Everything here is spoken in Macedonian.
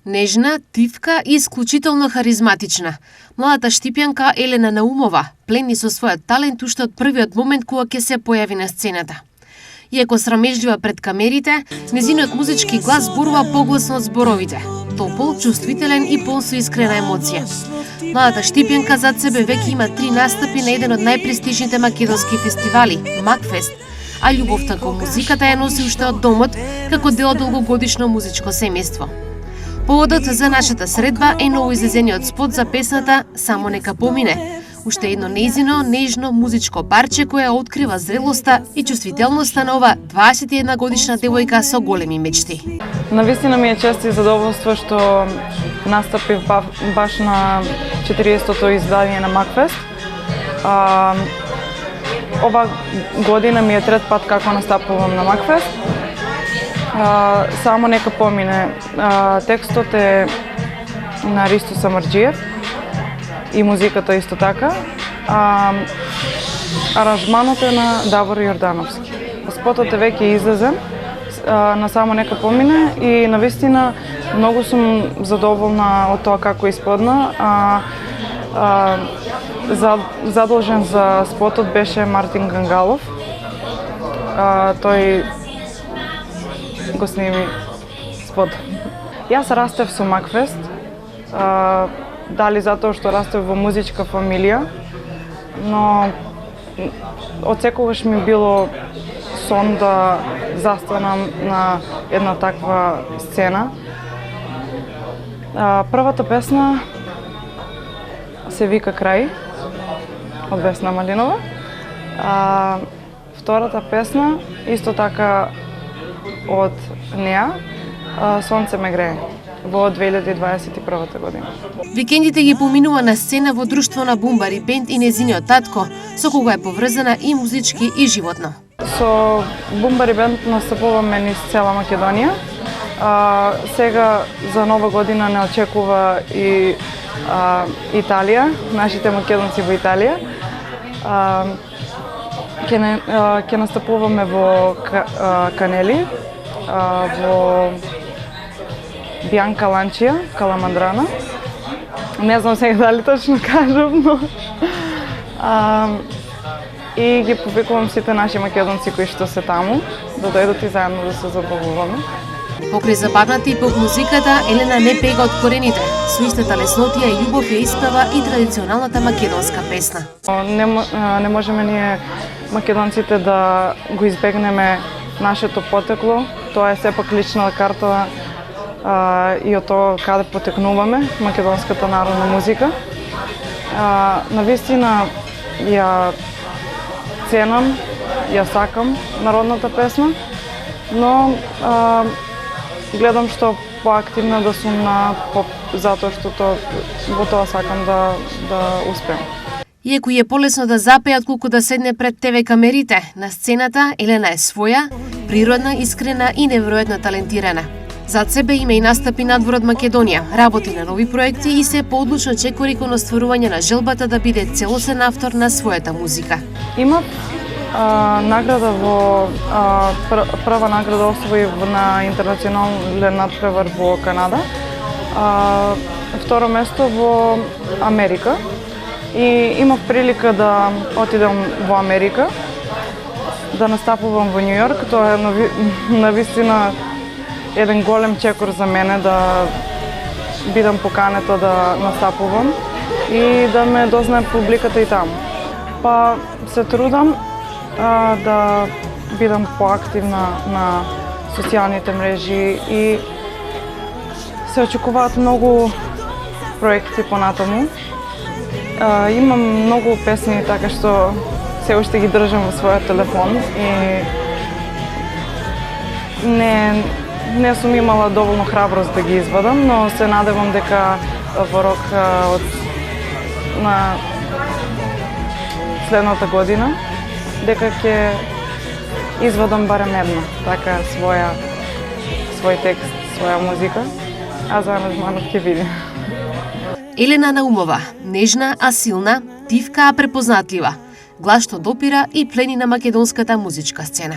Нежна, тивка и исклучително харизматична. Младата штипјанка Елена Наумова плени со својот талент уште од првиот момент кога ќе се појави на сцената. Иако срамежлива пред камерите, незиниот музички глас зборува погласно од зборовите. Топол, чувствителен и полн со искрена емоција. Младата штипјанка зад себе веќе има 3 настапи на еден од најпрестижните македонски фестивали, Макфест, а љубовта кон музиката ја носи уште од домот како дел од долгогодишно музичко семејство. Поводот за нашата средба е новоизлезениот спот за песната "Само нека помине", уште едно нејзино, нежно музичко парче кое открива зрелоста и чувствителноста на ова 21 годишна девојка со големи мечти. Навистина ми е чест и задоволство што настапив баш на 40-тото издание на Макфест. Ова година ми е трет пат како настапувам на Макфест. Само нека помине. Текстот е на Ристо Самарџиев и музиката исто така. Аранжманот е на Давор Јордановски. Спотот е веќе излезен на Само нека помине и навистина многу сум задоволна од тоа како испадна. Задолжен за спотот беше Мартин Гангалов. Тој го сними спот. Јас растев со Макфест, дали затоа што растев во музичка фамилија, но од секогаш ми било сон да застанам на една таква сцена. Првата песна се вика "Крај" од Весна Малинова. Втората песна исто така од неа, "Сонце ме грее", во 2021 година. Викендите ги поминува на сцена во друштво на Бумбари бенд и незиниот татко, со кога е поврзана и музички и животно. Со Бумбари бенд настапуваме низ цела Македонија. Сега за Нова година не очекува и Италија, нашите македонци во Италија. Ќе настапуваме во Канели, во Бјанка Ланчија, Каламандрана. Не знам сега дали точно кажам, но и ги повикувам сите наши македонци кои што се таму да дојдат и заедно да се забавуваме. Покрај забавната и поп-музиката, Елена не бега од корените. Со истата леснотија и љубов ја испева и традиционалната македонска песна. Не можеме ние македонците да го избегнеме нашето потекло. Тоа е сепак лична карта и од тоа каде потекнуваме, македонската народна музика. Навистина ја ценам, ја сакам народната песна, но гледам што поактивна да сум на поп, затоа што во тоа сакам да успеам. Иако е полесно да запеат колку да седне пред ТВ камерите, на сцената Елена е своја, природна, искрена и неверојатно талентирана. Зад себе има и настапи надвор од Македонија, работи на нови проекти и се поодлучно чекори кон остварување на желбата да биде целосен автор на својата музика. Има награда во прва награда освои на интернационален надпревар во Канада, второ место во Америка и имав прилика да отидам во Америка, да настапувам во Њу Јорк. Тоа е навистина еден голем чекор за мене да бидам поканета да настапувам и да ме дознае публиката и таму. Па се трудам да бидам поактивна на социјалните мрежи и се очекуваат многу проекти понатаму. Имам многу песни така што се уште ги држам во својот телефон и не сум имала доволно храброст да ги извадам, но се надевам дека во рок на следната година дека ќе извадам барем една така свој текст, своја музика, а за аранжманот ќе видим. Елена Наумова, нежна а силна, тивка а препознатлива, глас што допира и плени на македонската музичка сцена.